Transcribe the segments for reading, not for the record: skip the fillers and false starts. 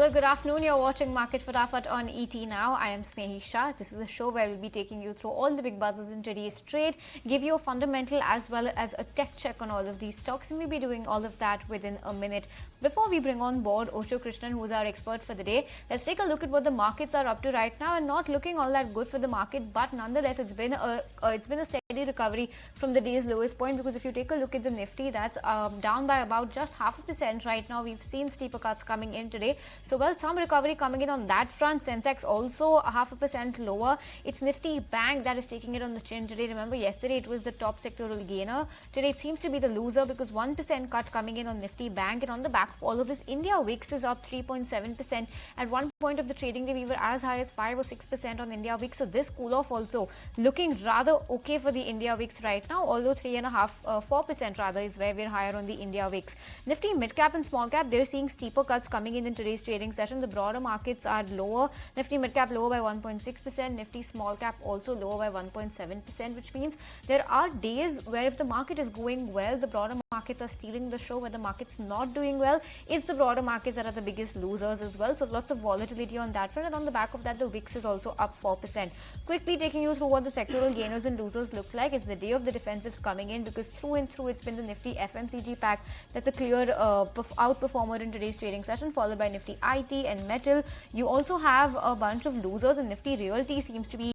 Hello, good afternoon. You're watching Market Fatafat on ET Now. I am Snehi Shah. This is a show where we'll be taking you through all the big buzzes in today's trade, give you a fundamental as well as a tech check on all of these stocks, and we'll be doing all of that within a minute. Before we bring on board Osho Krishan, who's our expert for the day, let's take a look at what the markets are up to right now, and not looking all that good for the market, but nonetheless, it's been a steady recovery from the day's lowest point, because if you take a look at the Nifty, that's down by about just 0.5% right now. We've seen steeper cuts coming in today. So, well, some recovery coming in on that front. Sensex also 0.5% lower. It's Nifty Bank that is taking it on the chin today. Remember, yesterday it was the top sectoral gainer. Today it seems to be the loser, because 1% cut coming in on Nifty Bank. And on the back of all of this, India Wix is up 3.7%. At one point of the trading day, we were as high as 5 or 6% on India Wix. So this cool off also looking rather okay for the India Wix right now, although 4% rather is where we're higher on the India Wix. Nifty mid cap and small cap, they're seeing steeper cuts coming in today's trading session. The broader markets are lower. Nifty mid cap lower by 1.6%. Nifty small cap also lower by 1.7%, which means there are days where if the market is going well, the broader markets are stealing the show. Where the market's not doing well, it's the broader markets that are the biggest losers as well. So lots of volatility on that front, and on the back of that, the VIX is also up 4%. Quickly taking you through what the sectoral gainers and losers look like. It's the day of the defensives coming in, because through and through it's been the Nifty FMCG pack that's a clear outperformer in today's trading session, followed by Nifty IT and Metal. You also have a bunch of losers, and Nifty Realty seems to be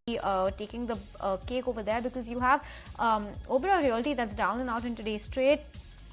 taking the cake over there, because you have Oberoi Realty that's down and out in today's trade.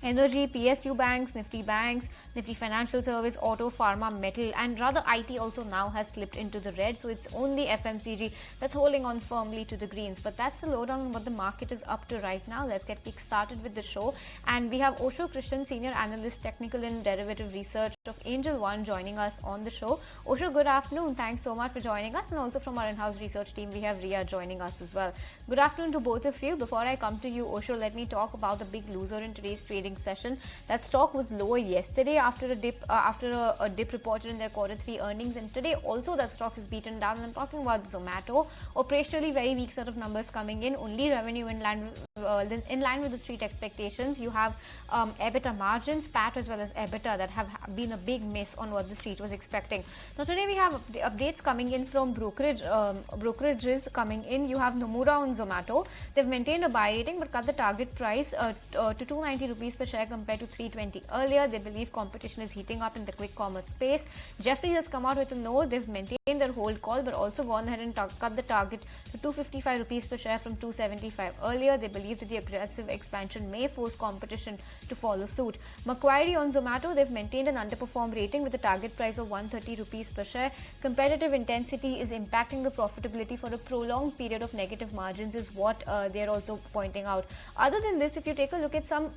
Energy, PSU banks, Nifty Financial Service, Auto, Pharma, Metal, and rather IT also now has slipped into the red. So it's only FMCG that's holding on firmly to the greens. But that's the lowdown on what the market is up to right now. Let's get kick-started with the show. And we have Osho Krishan, Senior Analyst, Technical and Derivative Research of Angel One, joining us on the show. Osho, good afternoon. Thanks so much for joining us. And also from our in-house research team, we have Ria joining us as well. Good afternoon to both of you. Before I come to you, Osho, let me talk about the big loser in today's trading session. That stock was lower yesterday after a dip reported in their Q3 earnings, and today also that stock is beaten down. I'm talking about Zomato. Operationally very weak set of numbers coming in, only revenue in line with the street expectations. You have EBITDA margins, PAT as well as EBITDA, that have been a big miss on what the street was expecting. Now today we have updates coming in from brokerages coming in. You have Nomura on Zomato. They've maintained a buy rating but cut the target price to 290 rupees per share compared to 320 earlier. They believe competition is heating up in the quick commerce space. Jefferies has come out with a note. They've maintained their hold call but also gone ahead and cut the target to 255 rupees per share from 275 earlier. They believe that the aggressive expansion may force competition to follow suit. Macquarie on Zomato, they've maintained an underperform rating with a target price of 130 rupees per share. Competitive intensity is impacting the profitability for a prolonged period of negative margins is what they're also pointing out. Other than this, if you take a look at some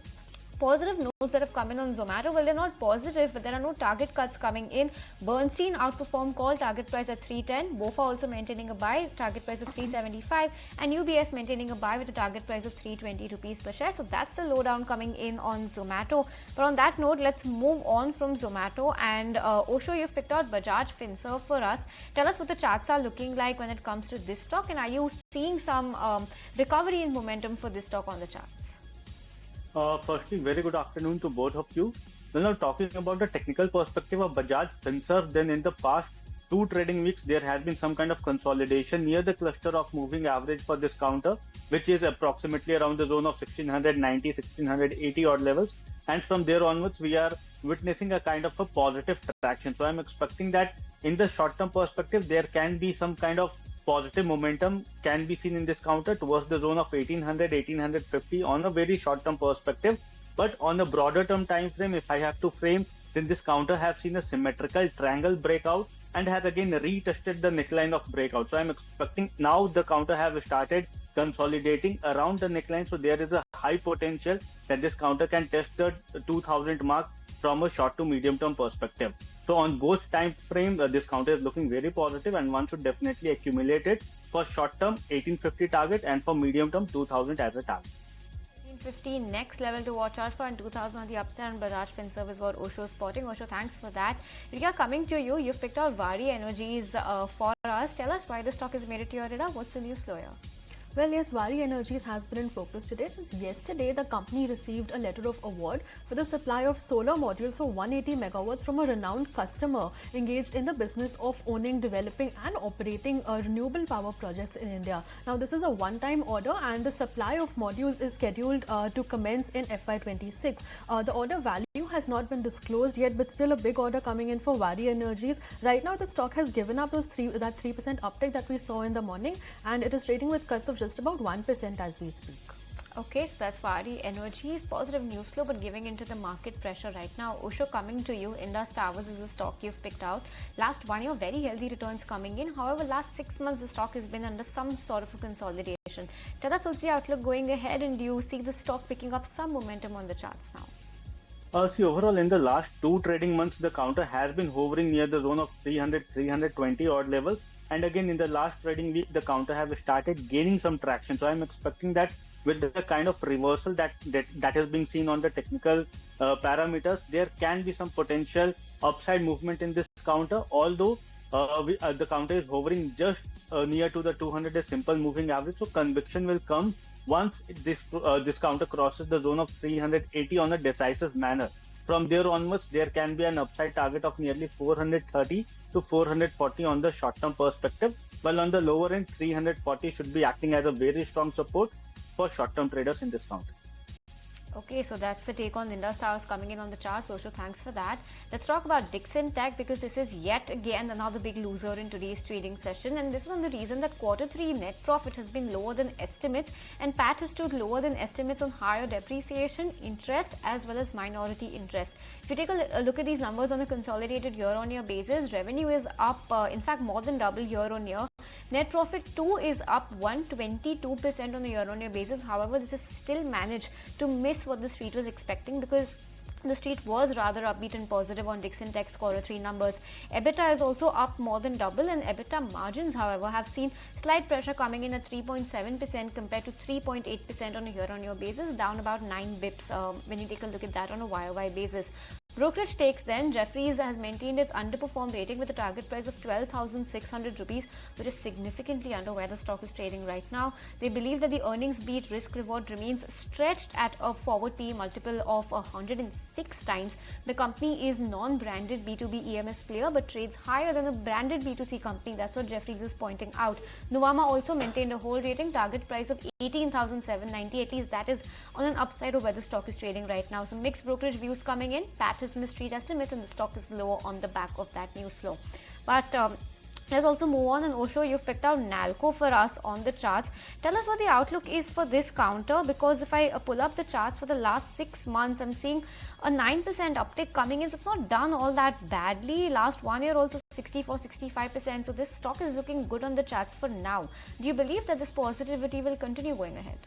positive notes that have come in on Zomato, well, they're not positive, but there are no target cuts coming in. Bernstein outperformed call, target price at 310. BofA also maintaining a buy, target price of 375, and UBS maintaining a buy with a target price of 320 rupees per share. So that's the lowdown coming in on Zomato. But on that note, let's move on from Zomato, and Osho, you've picked out Bajaj Finserv for us. Tell us what the charts are looking like when it comes to this stock, and are you seeing some recovery in momentum for this stock on the charts? Firstly, very good afternoon to both of you. Well, now talking about the technical perspective of Bajaj Finserv, then in the past 2 trading weeks, there has been some kind of consolidation near the cluster of moving average for this counter, which is approximately around the zone of 1690, 1680 odd levels. And from there onwards, we are witnessing a kind of a positive traction. So I'm expecting that in the short-term perspective, there can be some kind of positive momentum can be seen in this counter towards the zone of 1800, 1850 on a very short-term perspective. But on a broader term time frame, if I have to frame, then this counter has seen a symmetrical triangle breakout and has again retested the neckline of breakout. So I'm expecting now the counter has started consolidating around the neckline. So there is a high potential that this counter can test the 2000 mark from a short to medium term perspective. So on both time frame, this counter is looking very positive, and one should definitely accumulate it for short term 1850 target and for medium term 2000 as a target. 1850 next level to watch out for, and 2000 on the upside, and Bajaj Finserv is what Osho is spotting. Osho, thanks for that. Rika, coming to you, you've picked out Vari Energies for us. Tell us why the stock has made it to your radar. What's the news flow here? Well, yes, Vari Energies has been in focus today. Since yesterday, the company received a letter of award for the supply of solar modules for 180 megawatts from a renowned customer engaged in the business of owning, developing and operating renewable power projects in India. Now, this is a one-time order and the supply of modules is scheduled to commence in FY26. The order value has not been disclosed yet, but still a big order coming in for Vari Energies. Right now, the stock has given up that 3% uptick that we saw in the morning, and it is trading with cuts of just about 1% as we speak. Okay, so that's Vari Energies. Positive news flow, but giving into the market pressure right now. Osho, coming to you. Indus Towers is a stock you've picked out. Last 1 year, very healthy returns coming in. However, last 6 months, the stock has been under some sort of a consolidation. Tell us what's the outlook going ahead, and do you see the stock picking up some momentum on the charts now? See, overall, in the last 2 trading months, the counter has been hovering near the zone of 300, 320 odd levels. And again, in the last trading week, the counter have started gaining some traction. So I'm expecting that with the kind of reversal that has been seen on the technical parameters, there can be some potential upside movement in this counter. Although the counter is hovering just near to the 200 simple moving average, so conviction will come once this counter crosses the zone of 380 on a decisive manner. From there onwards, there can be an upside target of nearly 430 to 440 on the short-term perspective, while on the lower end, 340 should be acting as a very strong support for short-term traders in this counter. Okay, so that's the take on Indus Towers coming in on the charts. Osho, thanks for that. Let's talk about Dixon Tech, because this is yet again another big loser in today's trading session, and this is on the reason that Q3 net profit has been lower than estimates and PAT has stood lower than estimates on higher depreciation, interest as well as minority interest. If you take a look at these numbers on a consolidated year-on-year basis, revenue is up, in fact more than double year-on-year. Net profit too is up 122% on a year-on-year basis. However, this has still managed to miss what the street was expecting, because the street was rather upbeat and positive on Dixon Tech's Q3 numbers. EBITDA is also up more than double, and EBITDA margins, however, have seen slight pressure coming in at 3.7% compared to 3.8% on a year-on-year basis, down about 9 bips when you take a look at that on a YOY basis. Brokerage takes then, Jefferies has maintained its underperformed rating with a target price of 12,600 rupees, which is significantly under where the stock is trading right now. They believe that the earnings beat risk reward remains stretched at a forward PE multiple of 106 times. The company is non-branded B2B EMS player but trades higher than a branded B2C company. That's what Jefferies is pointing out. Nuvama also maintained a hold rating, target price of 18,790. At least that is on an upside of where the stock is trading right now. So mixed brokerage views coming in. PAT is missed street estimates and the stock is lower on the back of that news flow. But let's also move on, and Osho, you've picked out Nalco for us on the charts. Tell us what the outlook is for this counter, because if I pull up the charts for the last 6 months, I'm seeing a 9% uptick coming in, so it's not done all that badly. Last 1 year also 64-65%, so this stock is looking good on the charts for now. Do you believe that this positivity will continue going ahead?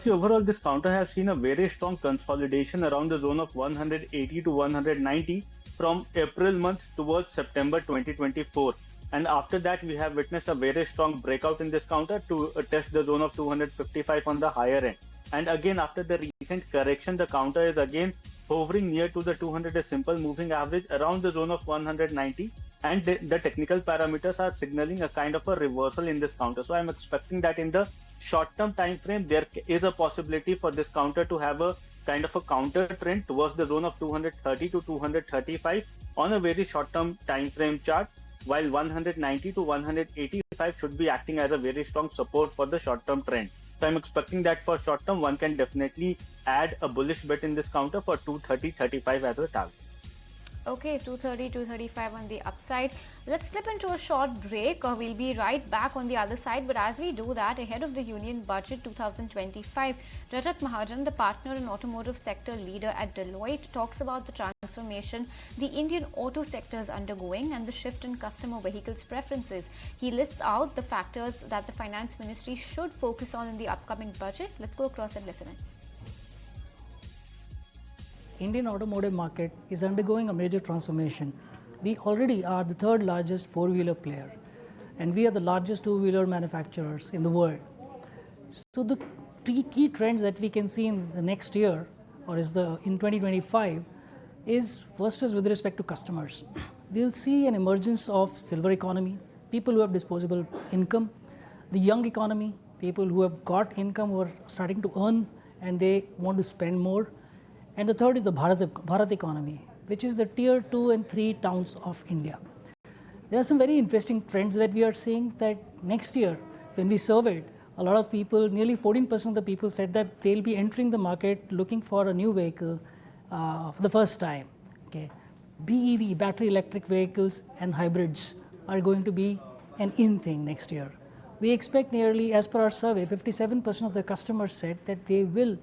See, overall, this counter has seen a very strong consolidation around the zone of 180 to 190 from April month towards September 2024. And after that, we have witnessed a very strong breakout in this counter to test the zone of 255 on the higher end. And again, after the recent correction, the counter is again hovering near to the 200 simple moving average around the zone of 190. And the technical parameters are signaling a kind of a reversal in this counter. So I'm expecting that in the short-term time frame, there is a possibility for this counter to have a kind of a counter trend towards the zone of 230 to 235 on a very short-term time frame chart, while 190 to 185 should be acting as a very strong support for the short-term trend. So I'm expecting that for short-term, one can definitely add a bullish bet in this counter for 230-35 as a target. Okay, 230-235 on the upside. Let's slip into a short break. We'll be right back on the other side. But as we do that, ahead of the Union Budget 2025, Rajat Mahajan, the partner and automotive sector leader at Deloitte, talks about the transformation the Indian auto sector is undergoing and the shift in customer vehicles preferences. He lists out the factors that the Finance Ministry should focus on in the upcoming budget. Let's go across and listen in. Indian automotive market is undergoing a major transformation. We already are the third largest four-wheeler player, and we are the largest two-wheeler manufacturers in the world. So the three key trends that we can see in the next year, or in 2025, is first is with respect to customers. We'll see an emergence of silver economy, people who have disposable income, the young economy, people who have got income who are starting to earn and they want to spend more. And the third is the Bharat economy, which is the tier 2 and 3 towns of India. There are some very interesting trends that we are seeing that next year, when we surveyed, a lot of people, nearly 14% of the people said that they'll be entering the market looking for a new vehicle for the first time. Okay. BEV, battery electric vehicles and hybrids are going to be an in thing next year. We expect nearly, as per our survey, 57% of the customers said that they will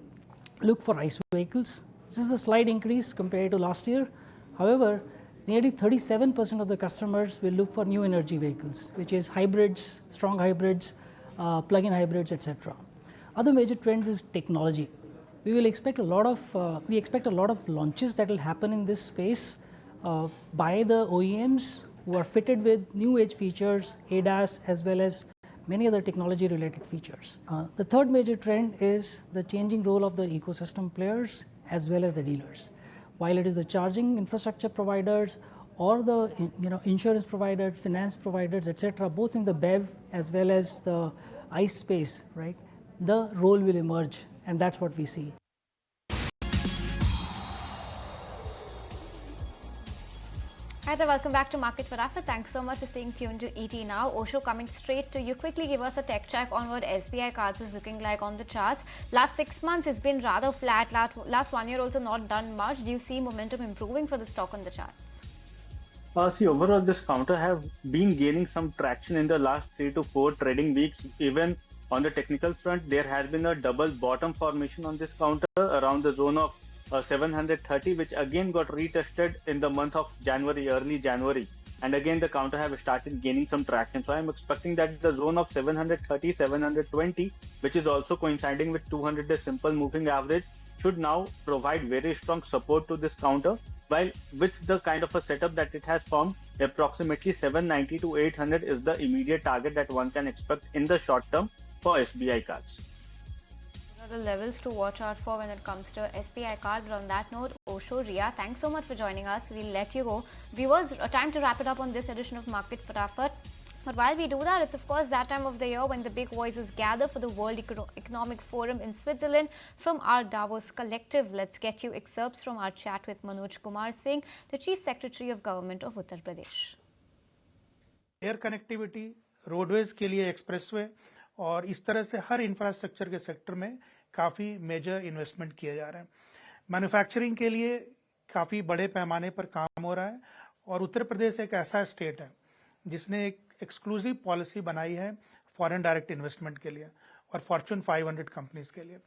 look for ICE vehicles. This is a slight increase compared to last year. However, nearly 37% of the customers will look for new energy vehicles, which is hybrids, strong hybrids, plug-in hybrids, etc. Other major trends is technology. We expect a lot of launches that will happen in this space by the OEMs who are fitted with new age features, ADAS, as well as many other technology related features. The third major trend is the changing role of the ecosystem players as well as the dealers. While it is the charging infrastructure providers or the insurance providers, finance providers, etc., both in the BEV as well as the ICE space, right? The role will emerge, and that's what we see. Hi there, welcome back to Market Fatafat. Thanks so much for staying tuned to ET Now. Osho, coming straight to you. Quickly give us a tech check on what SBI Cards is looking like on the charts. Last 6 months, it's been rather flat. Last 1 year also not done much. Do you see momentum improving for the stock on the charts? Overall, this counter have been gaining some traction in the last 3 to 4 trading weeks. Even on the technical front, there has been a double bottom formation on this counter around the zone of 730, which again got retested in the month of January, early January. And again, the counter have started gaining some traction. So I'm expecting that the zone of 730, 720, which is also coinciding with 200-day simple moving average, should now provide very strong support to this counter. While with the kind of a setup that it has formed, approximately 790 to 800 is the immediate target that one can expect in the short term for SBI Cards. The levels to watch out for when it comes to SBI Card. But on that note, Osho, Ria, thanks so much for joining us. We'll let you go. Viewers, time to wrap it up on this edition of Market Fatafat. But while we do that, it's of course that time of the year when the big voices gather for the World Economic Forum in Switzerland from our Davos collective. Let's get you excerpts from our chat with Manoj Kumar Singh, the Chief Secretary of Government of Uttar Pradesh. Air connectivity, roadways के लिए expressway और इस तरह से हर infrastructure के sector में काफ़ी major investment किए जा रहे हैं. मैन्युफैक्चरिंग के लिए काफ़ी बड़े पैमाने पर काम हो रहा है और उत्तर प्रदेश एक ऐसा स्टेट है जिसने एक एक्सक्लूसिव पॉलिसी बनाई है फॉरेन डायरेक्ट इन्वेस्टमेंट के लिए और फॉर्च्यून 500 कंपनीज के लिए.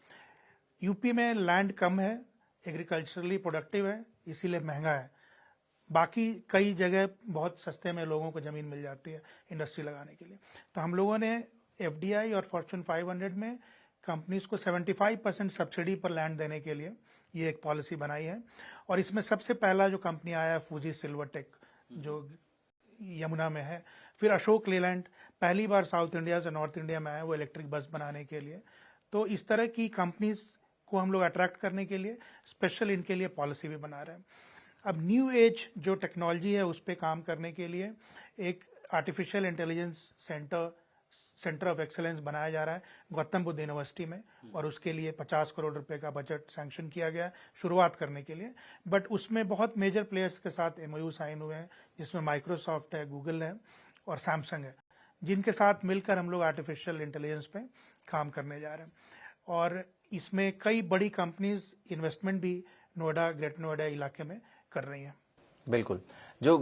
यूपी में लैंड कम है, एग्रीकल्चरली प्रोडक्टिव है, इसीलिए महंगा है. बाकी कई जगह बहुत सस्ते में लोगों को ज़मीन मिल जाती है इंडस्ट्री लगाने के लिए. तो हम लोगों ने एफडीआई और फॉर्च्यून 500 में कंपनीज को 75% सब्सिडी पर लैंड देने के लिए ये एक पॉलिसी बनाई है. और इसमें सबसे पहला जो कंपनी आया है फूजी सिल्वर टेक, जो यमुना में है. फिर अशोक लेलैंड पहली बार साउथ इंडिया से नॉर्थ इंडिया में आया वो इलेक्ट्रिक बस बनाने के लिए. तो इस तरह की कंपनीज को हम लोग अट्रैक्ट करने के लिए स्पेशल इनके लिए पॉलिसी भी बना रहे हैं. अब न्यू एज जो टेक्नोलॉजी है उस पर काम करने के लिए एक artificial intelligence centre of excellence बनाया जा रहा है गौतम बुद्ध यूनिवर्सिटी में और उसके लिए 50 करोड़ रुपए का बजट सैंक्शन किया गया शुरुआत करने के लिए. बट उसमें बहुत मेजर प्लेयर्स के साथ एमओयू साइन हुए हैं जिसमें माइक्रोसॉफ्ट है, गूगल है और सैमसंग है, जिनके साथ मिलकर हम लोग आर्टिफिशियल इंटेलिजेंस पे काम करने जा रहे हैं. और इसमें कई बड़ी कंपनीज इन्वेस्टमेंट भी नोएडा, ग्रेटर नोएडा इलाके में कर रही हैं. बिल्कुल. जो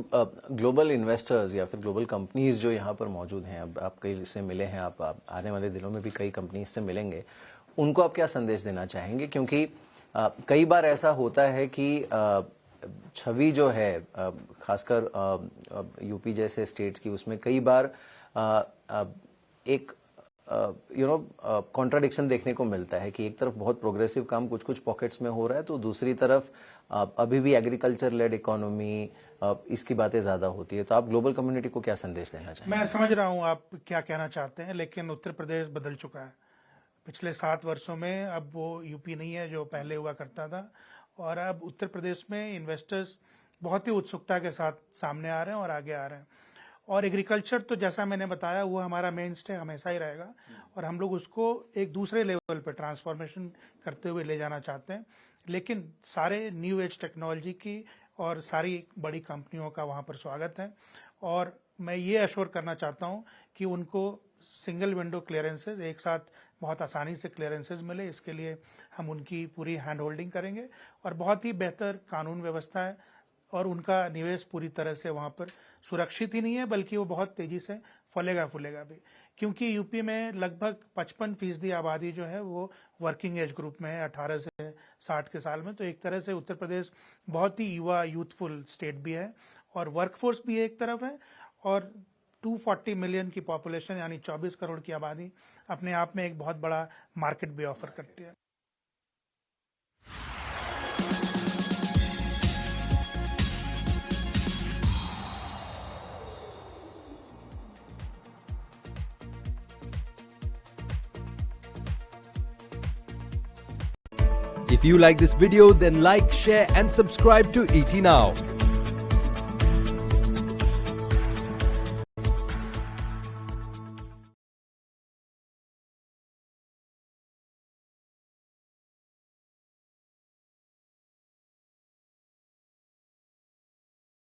ग्लोबल इन्वेस्टर्स या फिर ग्लोबल कंपनीज जो यहाँ पर मौजूद हैं, अब आप कई से मिले हैं, आप आने वाले दिनों में भी कई कंपनीज से मिलेंगे, उनको आप क्या संदेश देना चाहेंगे? क्योंकि कई बार ऐसा होता है कि छवि जो है खासकर यूपी जैसे स्टेट्स की, उसमें कई बार एक कॉन्ट्राडिक्शन देखने को मिलता है कि एक तरफ बहुत प्रोग्रेसिव काम कुछ कुछ पॉकेट्स में हो रहा है तो दूसरी तरफ अभी भी एग्रीकल्चर लेड इकोनॉमी, इसकी बातें ज्यादा होती है. तो आप ग्लोबल कम्युनिटी को क्या संदेश देना चाहेंगे? मैं समझ रहा हूं आप क्या कहना चाहते हैं, लेकिन उत्तर प्रदेश बदल चुका है पिछले 7 वर्षों में. अब वो यूपी नहीं है जो पहले हुआ करता था. और अब उत्तर प्रदेश में इन्वेस्टर्स बहुत ही उत्सुकता के साथ सामने आ रहे हैं और आगे आ रहे हैं. और एग्रीकल्चर तो जैसा मैंने बताया वो हमारा मेन स्टे हमेशा ही रहेगा और हम लोग उसको एक दूसरे लेवल पे ट्रांसफॉर्मेशन करते हुए ले जाना चाहते हैं। लेकिन सारे न्यू एज टेक्नोलॉजी की और सारी बड़ी कंपनियों का वहाँ पर स्वागत है और मैं ये अश्योर करना चाहता हूँ कि उनको सिंगल विंडो क्लियरेंसेज एक साथ बहुत आसानी से क्लियरेंसेज मिले, इसके लिए हम उनकी पूरी हैंड होल्डिंग करेंगे और बहुत ही बेहतर कानून व्यवस्था है और उनका निवेश पूरी तरह से वहाँ पर सुरक्षित ही नहीं है बल्कि वो बहुत तेजी से फलेगा फूलेगा भी, क्योंकि यूपी में लगभग 55% आबादी जो है वो वर्किंग एज ग्रुप में है 18 से 60 के साल में। तो एक तरह से उत्तर प्रदेश बहुत ही युवा यूथफुल स्टेट भी है और वर्कफोर्स भी एक तरफ है और 240 मिलियन की पॉपुलेशन यानी 24 करोड़ की आबादी अपने आप में एक बहुत बड़ा मार्केट भी ऑफर करती है। If you like this video, then like, share and subscribe to ET Now.